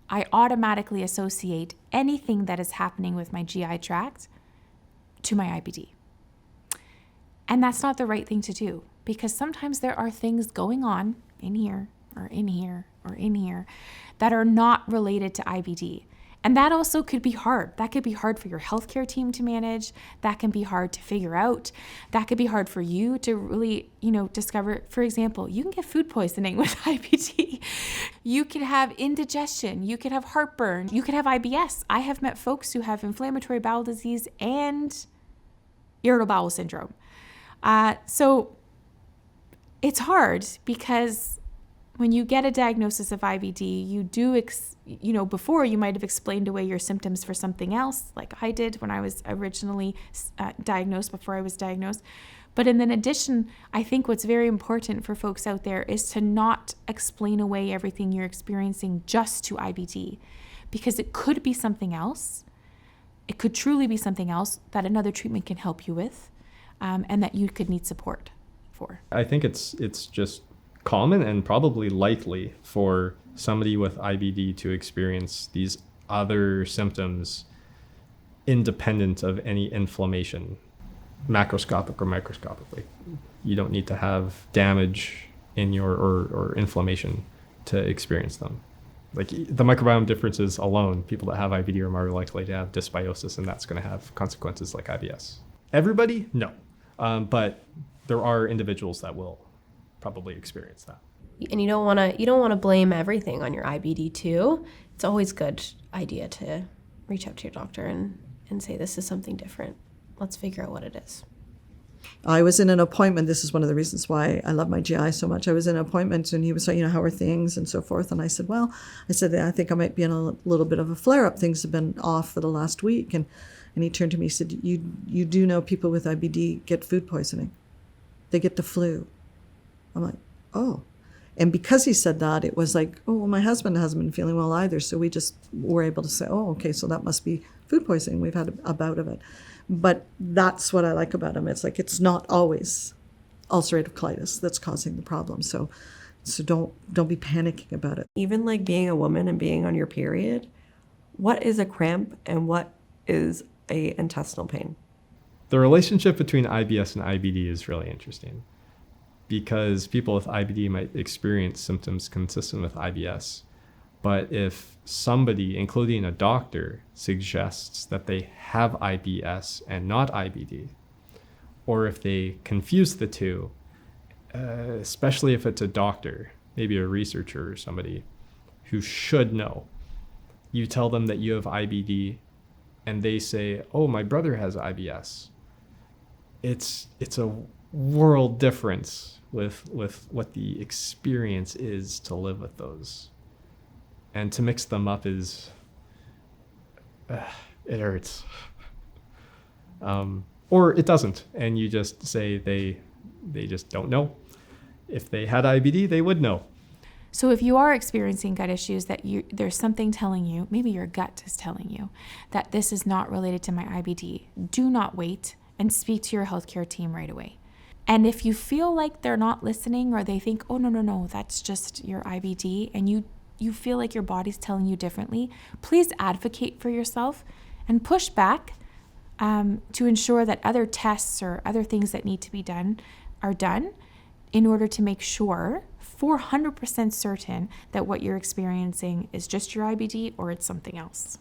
I automatically associate anything that is happening with my GI tract to my IBD. And that's not the right thing to do, because sometimes there are things going on in here or in here or in here that are not related to IBD. And that also could be hard. That could be hard for your healthcare team to manage. That can be hard to figure out. That could be hard for you to really, discover. For example, you can get food poisoning with IBD. You could have indigestion. You could have heartburn. You could have IBS. I have met folks who have inflammatory bowel disease and irritable bowel syndrome. So it's hard because when you get a diagnosis of IBD, you do, before you might have explained away your symptoms for something else, like I did when I was originally diagnosed, before I was diagnosed. But in addition, I think what's very important for folks out there is to not explain away everything you're experiencing just to IBD, because it could be something else. It could truly be something else that another treatment can help you with, and that you could need support for. I think it's just common and probably likely for somebody with IBD to experience these other symptoms independent of any inflammation, macroscopic or microscopically. You don't need to have damage in your or inflammation to experience them. Like the microbiome differences alone, people that have IBD are more likely to have dysbiosis, and that's going to have consequences like IBS. Everybody? No. But there are individuals that will probably experience that. And you don't want to blame everything on your IBD too. It's always a good idea to reach out to your doctor and say, this is something different. Let's figure out what it is. I was in an appointment. This is one of the reasons why I love my GI so much. I was in an appointment and he was saying, how are things and so forth. And I said, I think I might be in a little bit of a flare-up. Things have been off for the last week. And he turned to me and said, you do know people with IBD get food poisoning. They get the flu. I'm like, oh. And because he said that, it was like, oh, well, my husband hasn't been feeling well either. So we just were able to say, oh, okay, so that must be food poisoning. We've had a bout of it. But that's what I like about him. It's like, it's not always ulcerative colitis that's causing the problem. So don't be panicking about it. Even like being a woman and being on your period, what is a cramp and what is a intestinal pain? The relationship between IBS and IBD is really interesting, because people with IBD might experience symptoms consistent with IBS. But if somebody, including a doctor, suggests that they have IBS and not IBD, or if they confuse the two, especially if it's a doctor, maybe a researcher or somebody who should know, you tell them that you have IBD and they say, oh, my brother has IBS. It's a world difference with what the experience is to live with those. And to mix them up is, it hurts. Or it doesn't, and you just say they just don't know. If they had IBD, they would know. So if you are experiencing gut issues, that there's something telling you, maybe your gut is telling you, that this is not related to my IBD, do not wait and speak to your healthcare team right away. And if you feel like they're not listening, or they think, oh, no, that's just your IBD, and you feel like your body's telling you differently, please advocate for yourself and push back to ensure that other tests or other things that need to be done are done, in order to make sure, 400% certain, that what you're experiencing is just your IBD or it's something else.